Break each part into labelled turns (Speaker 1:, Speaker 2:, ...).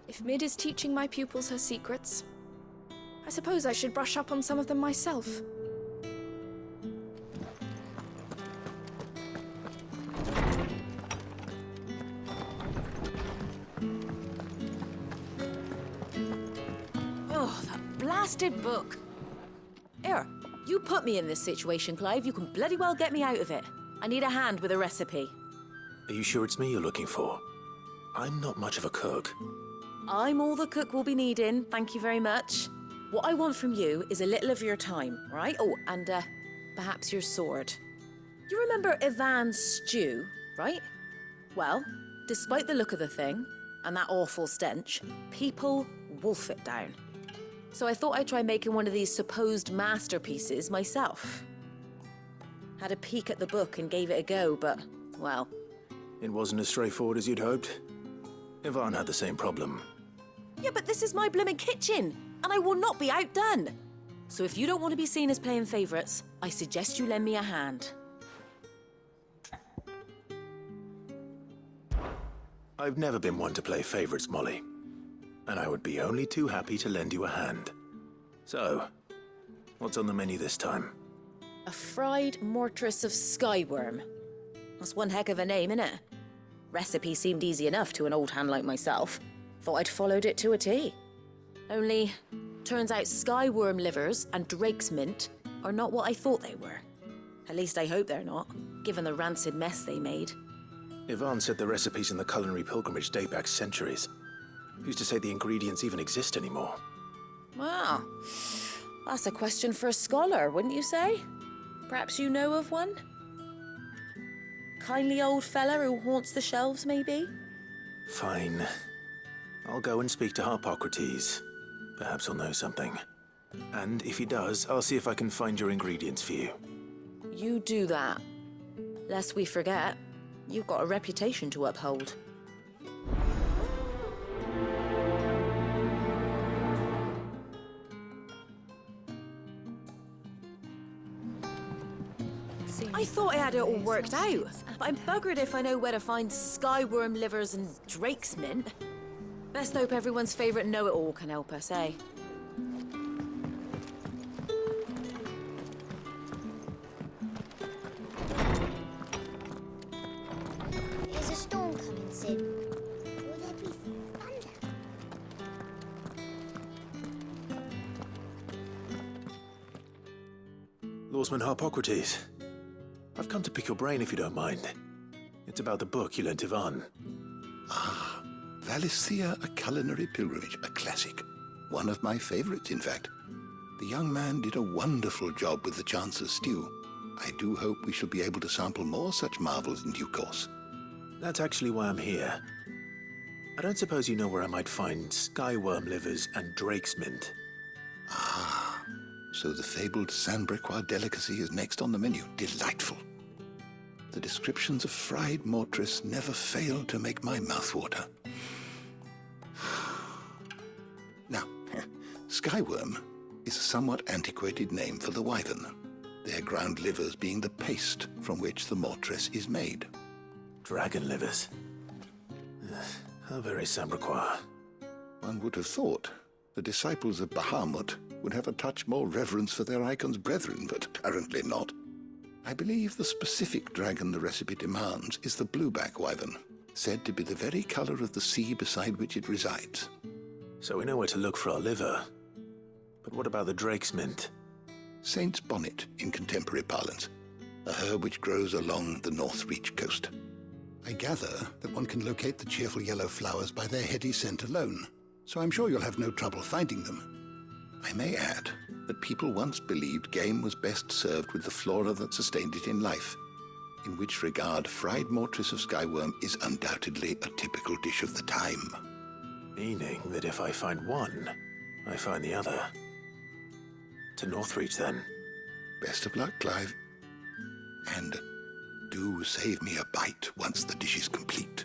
Speaker 1: If Mid is teaching my pupils her secrets, I suppose I should brush up on some of them myself.
Speaker 2: Oh, that blasted book. Here, you put me in this situation, Clive. You can bloody well get me out of it. I need a hand with a recipe.
Speaker 3: Are you sure it's me you're looking for? I'm not much of a cook.
Speaker 2: I'm all the cook will be needing, thank you very much. What I want from you is a little of your time, right? Oh, and perhaps your sword. You remember Ivan's stew, right? Well, despite the look of the thing, and that awful stench, people wolf it down. So I thought I'd try making one of these supposed masterpieces myself. Had a peek at the book and gave it a go, but, well...
Speaker 3: It wasn't as straightforward as you'd hoped. Ivan had the same problem.
Speaker 2: Yeah, but this is my blimmin' kitchen, and I will not be outdone. So if you don't want to be seen as playing favourites, I suggest you lend me a hand.
Speaker 3: I've never been one to play favourites, Molly. And I would be only too happy to lend you a hand. So, what's on the menu this time?
Speaker 2: A fried mortress of skyworm. That's one heck of a name, innit? Recipe seemed easy enough to an old hand like myself. Thought I'd followed it to a T. Only, turns out skyworm livers and drake's mint are not what I thought they were. At least I hope they're not, given the rancid mess they made.
Speaker 3: Ivan said the recipes in the culinary pilgrimage date back centuries. Who's to say the ingredients even exist anymore?
Speaker 2: Wow, that's a question for a scholar, wouldn't you say? Perhaps you know of one? Kindly old fella who haunts the shelves, maybe?
Speaker 3: Fine. I'll go and speak to Harpocrates. Perhaps he'll know something. And if he does, I'll see if I can find your ingredients for you.
Speaker 2: You do that. Lest we forget, you've got a reputation to uphold. I thought I had it all worked out, but I'm buggered if I know where to find skyworm livers and drake's mint. Best hope everyone's favourite know-it-all can help us, eh?
Speaker 4: There's a storm coming, Sid. Will there be thunder?
Speaker 3: Lawsman Harpocrates. I've come to pick your brain if you don't mind. It's about the book you lent Ivan.
Speaker 5: Ah, Valisthea, A Culinary Pilgrimage, a classic. One of my favorites, in fact. The young man did a wonderful job with the Chance's stew. I do hope we shall be able to sample more such marvels in due course.
Speaker 3: That's actually why I'm here. I don't suppose you know where I might find skyworm livers and drake's mint.
Speaker 5: Ah, so the fabled Sandbrequois delicacy is next on the menu. Delightful. The descriptions of fried mortress never fail to make my mouth water. Now, skyworm is a somewhat antiquated name for the wyvern, their ground livers being the paste from which the mortress is made.
Speaker 3: Dragon livers. How very Sandbrequois.
Speaker 5: One would have thought the disciples of Bahamut would have a touch more reverence for their icon's brethren, but apparently not. I believe the specific dragon the recipe demands is the blueback wyvern, said to be the very color of the sea beside which it resides.
Speaker 3: So we know where to look for our liver. But what about the drake's mint?
Speaker 5: Saint's bonnet in contemporary parlance, a herb which grows along the North Reach coast. I gather that one can locate the cheerful yellow flowers by their heady scent alone, so I'm sure you'll have no trouble finding them. I may add that people once believed game was best served with the flora that sustained it in life, in which regard fried mortress of skyworm is undoubtedly a typical dish of the time.
Speaker 3: Meaning that if I find one, I find the other. To Northreach, then.
Speaker 5: Best of luck, Clive. And do save me a bite once the dish is complete.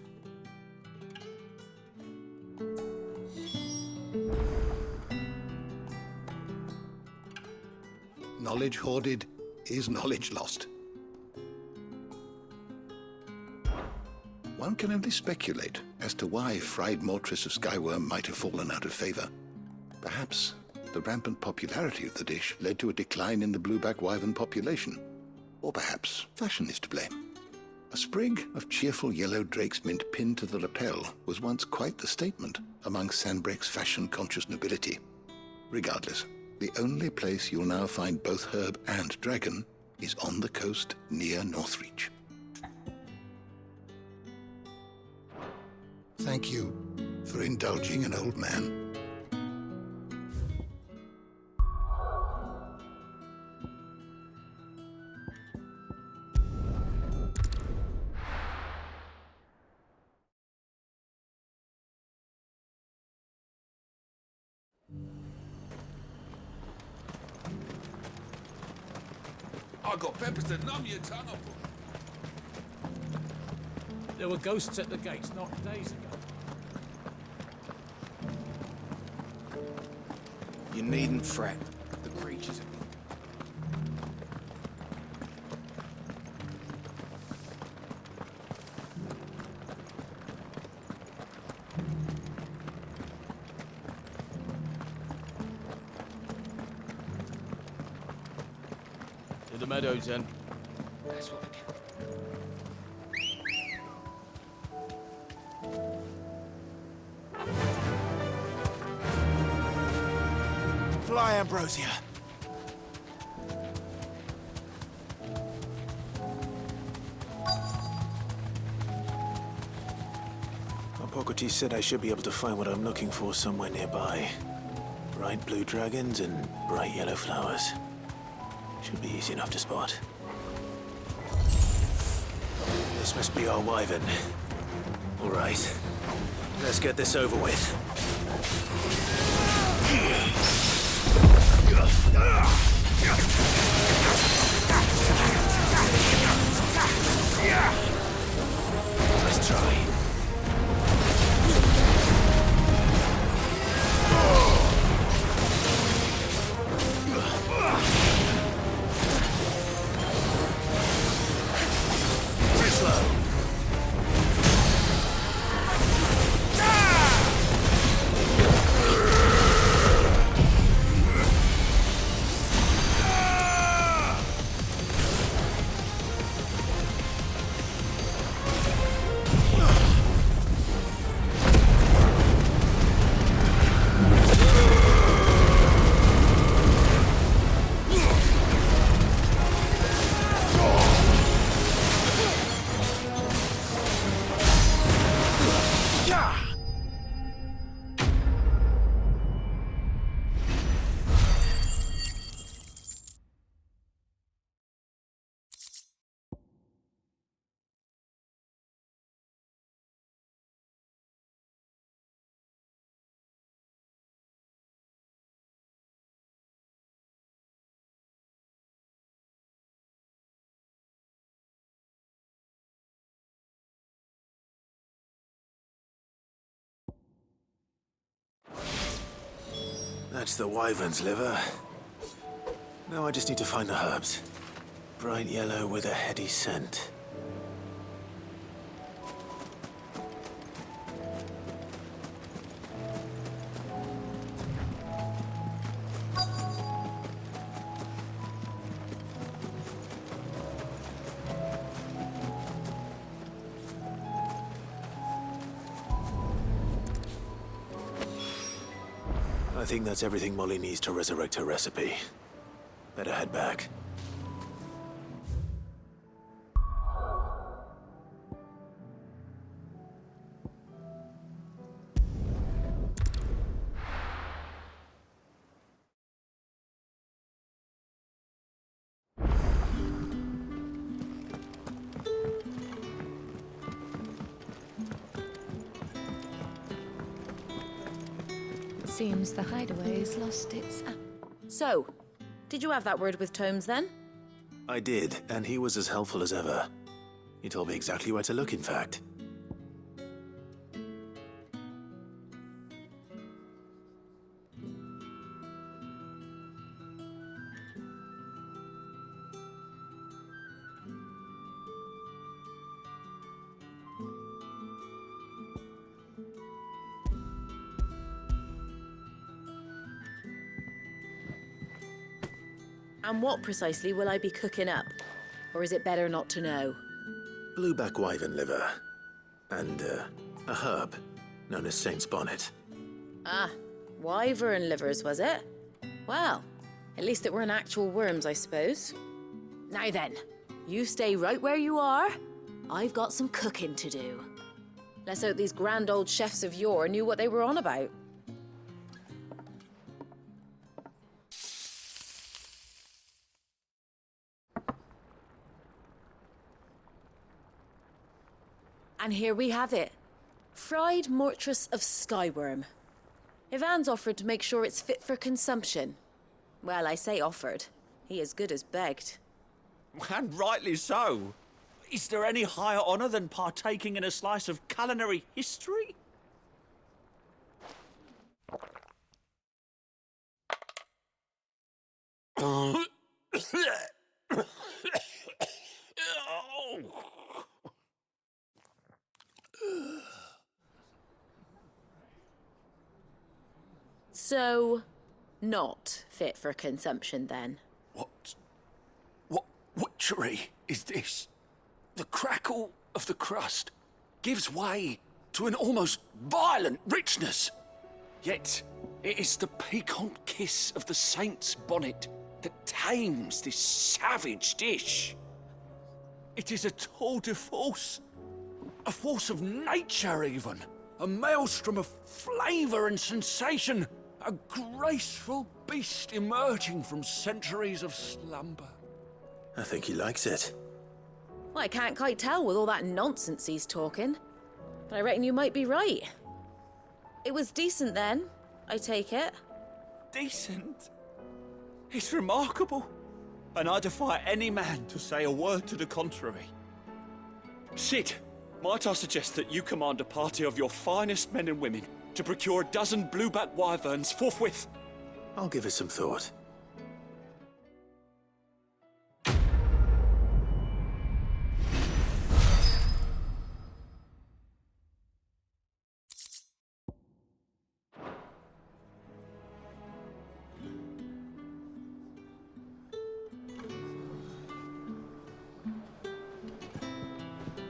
Speaker 5: knowledge hoarded is knowledge lost. One can only speculate as to why fried Mortress of Skyworm might have fallen out of favor. Perhaps the rampant popularity of the dish led to a decline in the blueback wyvern population. Or perhaps fashion is to blame. A sprig of cheerful yellow drake's mint pinned to the lapel was once quite the statement among Sandbreak's fashion-conscious nobility. Regardless, the only place you'll now find both herb and dragon is on the coast near Northreach. Thank you for indulging an old man.
Speaker 6: I got peppers to numb your tongue up.
Speaker 7: There were ghosts at the gates not days ago.
Speaker 8: You needn't fret. The creatures are
Speaker 7: To the meadows, then.
Speaker 8: That's what I can.
Speaker 3: Fly, Ambrosia. Hippocrates said I should be able to find what I'm looking for somewhere nearby. Bright blue dragons and bright yellow flowers. Should be easy enough to spot. This must be our wyvern. All right. Let's get this over with. Let's try. That's the wyvern's liver. Now I just need to find the herbs. Bright yellow with a heady scent. I think that's everything Molly needs to resurrect her recipe. Better head back.
Speaker 9: Seems the hideaway's lost its...
Speaker 2: So, did you have that word with Tomes then?
Speaker 3: I did, and he was as helpful as ever. He told me exactly where to look, in fact.
Speaker 2: And what precisely will I be cooking up? Or is it better not to know?
Speaker 3: Blueback wyvern liver. And, a herb known as Saint's Bonnet.
Speaker 2: Ah, wyvern livers, was it? Well, at least it weren't actual worms, I suppose. Now then, you stay right where you are. I've got some cooking to do. Let's hope these grand old chefs of yore knew what they were on about. And here we have it. Fried mortress of skyworm. Ivan's offered to make sure it's fit for consumption. Well, I say offered. He as good as begged.
Speaker 10: And rightly so. Is there any higher honour than partaking in a slice of culinary history?
Speaker 2: So, not fit for consumption then?
Speaker 10: What witchery is this? The crackle of the crust gives way to an almost violent richness. Yet, it is the piquant kiss of the saint's bonnet that tames this savage dish. It is a tour de force, a force of nature even, a maelstrom of flavour and sensation, a graceful beast emerging from centuries of slumber.
Speaker 3: I think he likes it.
Speaker 2: Well, I can't quite tell with all that nonsense he's talking. But I reckon you might be right. It was decent then, I take it.
Speaker 10: Decent? It's remarkable. And I defy any man to say a word to the contrary. Sid, might I suggest that you command a party of your finest men and women to procure a dozen blueback wyverns forthwith?
Speaker 3: I'll give it some thought.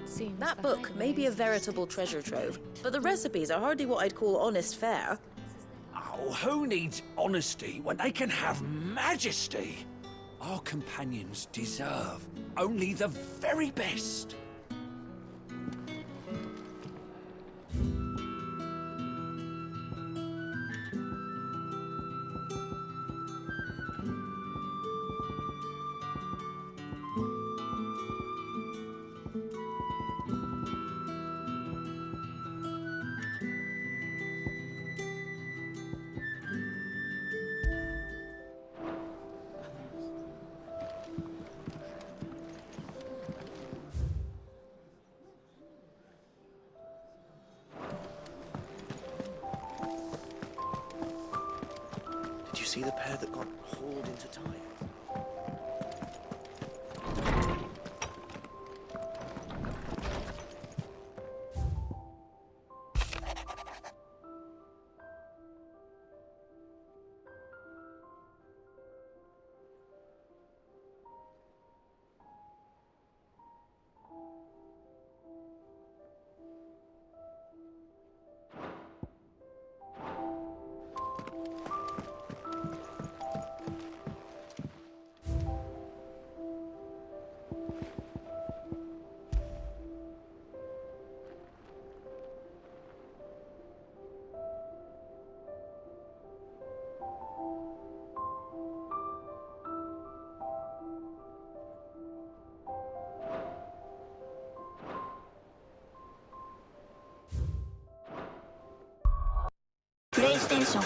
Speaker 9: Seems
Speaker 2: That
Speaker 9: the
Speaker 2: book may be a
Speaker 9: highways
Speaker 2: veritable
Speaker 9: lost
Speaker 2: treasure
Speaker 9: its
Speaker 2: trove,
Speaker 9: light.
Speaker 2: but the recipes are hardly what I'd call honest fare.
Speaker 10: Oh, who needs honesty when they can have majesty? Our companions deserve only the very best.
Speaker 3: Did you see the pair that got hauled into time?
Speaker 4: PlayStation